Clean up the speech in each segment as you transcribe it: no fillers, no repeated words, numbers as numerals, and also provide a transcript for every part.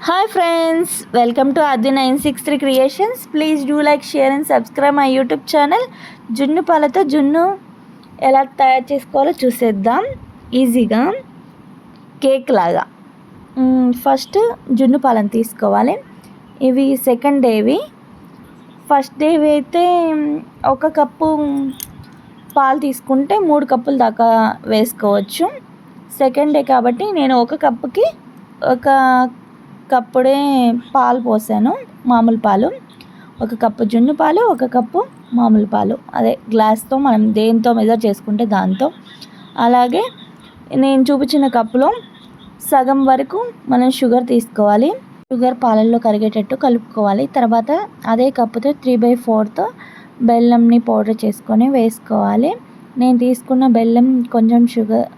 Hi friends, welcome to Adi963 Creations. Please do like, share and subscribe my YouTube channel. జున్ను పాలతో జున్ను ఎలా తయారు చేసుకోవాలో చూసేద్దాం ఈజీగా కేక్ లాగా. ఫస్ట్ జున్ను పాలను తీసుకోవాలి. ఇవి సెకండ్ డేవి. ఫస్ట్ డేవి అయితే ఒక కప్పు పాలు తీసుకుంటే 3 కప్పుల దాకా వేసుకోవచ్చు. సెకండ్ డే కాబట్టి నేను ఒక కప్పుకి ఒక కప్పుడే పాలు పోసాను, మామూలు పాలు. ఒక కప్పు జున్ను పాలు, ఒక కప్పు మామూలు పాలు, అదే గ్లాస్తో మనం దేంతో మెజర్ చేసుకుంటే దాంతో. అలాగే నేను చూపించిన కప్పులో సగం వరకు మనం షుగర్ తీసుకోవాలి. షుగర్ పాలల్లో కరిగేటట్టు కలుపుకోవాలి. తర్వాత అదే కప్పుతో 3/4 బెల్లంని పౌడర్ చేసుకొని వేసుకోవాలి. నేను తీసుకున్న బెల్లం కొంచెం షుగర్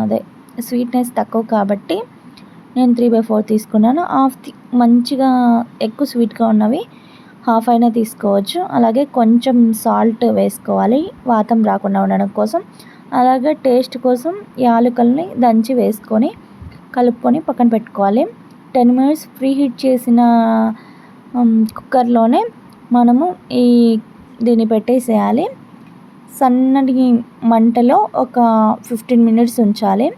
అదే స్వీట్నెస్ తక్కువ కాబట్టి నేను 3/4 తీసుకున్నాను. మంచిగా ఎక్కువ స్వీట్గా ఉన్నవి హాఫ్ అయినా తీసుకోవచ్చు. అలాగే కొంచెం సాల్ట్ వేసుకోవాలి వాతం రాకుండా ఉండడం కోసం. అలాగే టేస్ట్ కోసం యాలకుల్ని దంచి వేసుకొని కలుపుకొని పక్కన పెట్టుకోవాలి. 10 minutes ప్రీ హీట్ చేసిన కుక్కర్లోనే మనము దీన్ని పెట్టేసేయాలి. సన్నటి మంటలో ఒక 15 minutes ఉంచాలి.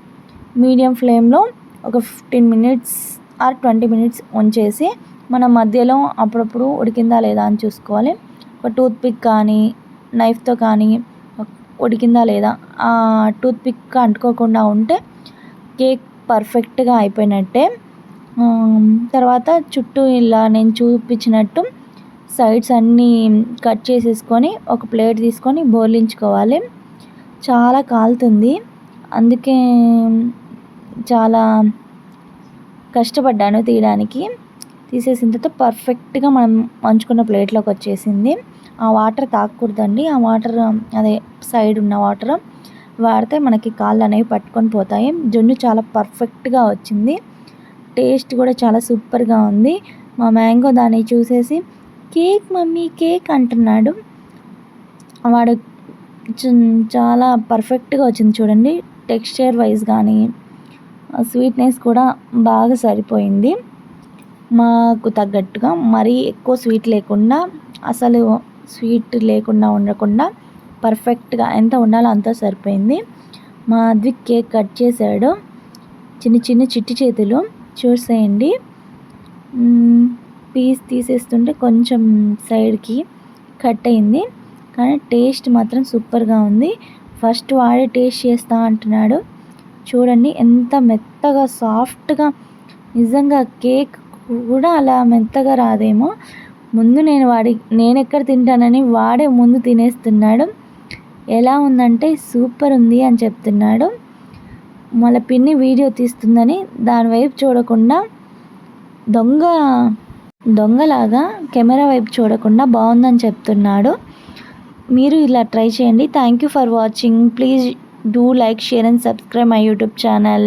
మీడియం ఫ్లేమ్లో ఒక 15 minutes ఆర్ 20 minutes ఉంచేసి మన మధ్యలో అప్పుడప్పుడు ఉడికిందా లేదా అని చూసుకోవాలి. ఒక టూత్పిక్ కానీ నైఫ్తో కానీ ఉడికిందా లేదా, ఆ టూత్పిక్ అంటుకోకుండా ఉంటే కేక్ పర్ఫెక్ట్గా అయిపోయినట్టే. తర్వాత చుట్టూ ఇలా నేను చూపించినట్టు సైడ్స్ అన్నీ కట్ చేసేసుకొని ఒక ప్లేట్ తీసుకొని బోర్లించుకోవాలి. చాలా కాలుతుంది, అందుకే చాలా కష్టపడ్డాను తీయడానికి. తీసేసిన తర్వాత పర్ఫెక్ట్గా మనం మంచుకున్న ప్లేట్లోకి వచ్చేసింది. ఆ వాటర్ తాకూడదండి. ఆ వాటర్ అదే సైడ్ ఉన్న వాటర్ వాడితే మనకి కాళ్ళు అనేవి పట్టుకొని పోతాయి. జున్ను చాలా పర్ఫెక్ట్గా వచ్చింది. టేస్ట్ కూడా చాలా సూపర్గా ఉంది. మా మ్యాంగో దాన్ని చూసేసి కేక్ మమ్మీ కేక్ అంటున్నాడు. వాడు చాలా పర్ఫెక్ట్గా వచ్చింది చూడండి. టెక్స్చర్ వైజ్ కానీ స్వీట్నెస్ కూడా బాగా సరిపోయింది మాకు తగ్గట్టుగా. మరీ ఎక్కువ స్వీట్ లేకుండా, అసలు స్వీట్ లేకుండా ఉండకుండా పర్ఫెక్ట్గా ఎంత ఉండాలో అంతా సరిపోయింది. మా అద్విక్ కేక్ కట్ చేశాడు. చిన్న చిన్న చిట్టి చేతులు చూసేయండి. పీస్ తీసేస్తుంటే కొంచెం సైడ్కి కట్ అయింది, కానీ టేస్ట్ మాత్రం సూపర్గా ఉంది. ఫస్ట్ వాడే టేస్ట్ చేస్తా అంటున్నాడు. చూడండి ఎంత మెత్తగా సాఫ్ట్గా. నిజంగా కేక్ కూడా అలా మెత్తగా రాదేమో. ముందు నేను ఎక్కడ తింటానని వాడే ముందు తినేస్తున్నాడు. ఎలా ఉందంటే సూపర్ ఉంది అని చెప్తున్నాడు. మళ్ళీ పిన్ని వీడియో తీస్తుందని దాని వైపు చూడకుండా దొంగలాగా కెమెరా వైపు చూడకుండా బాగుందని చెప్తున్నాడు. మీరు ఇలా ట్రై చేయండి. Thank you for watching. Please do like, share and subscribe my YouTube channel.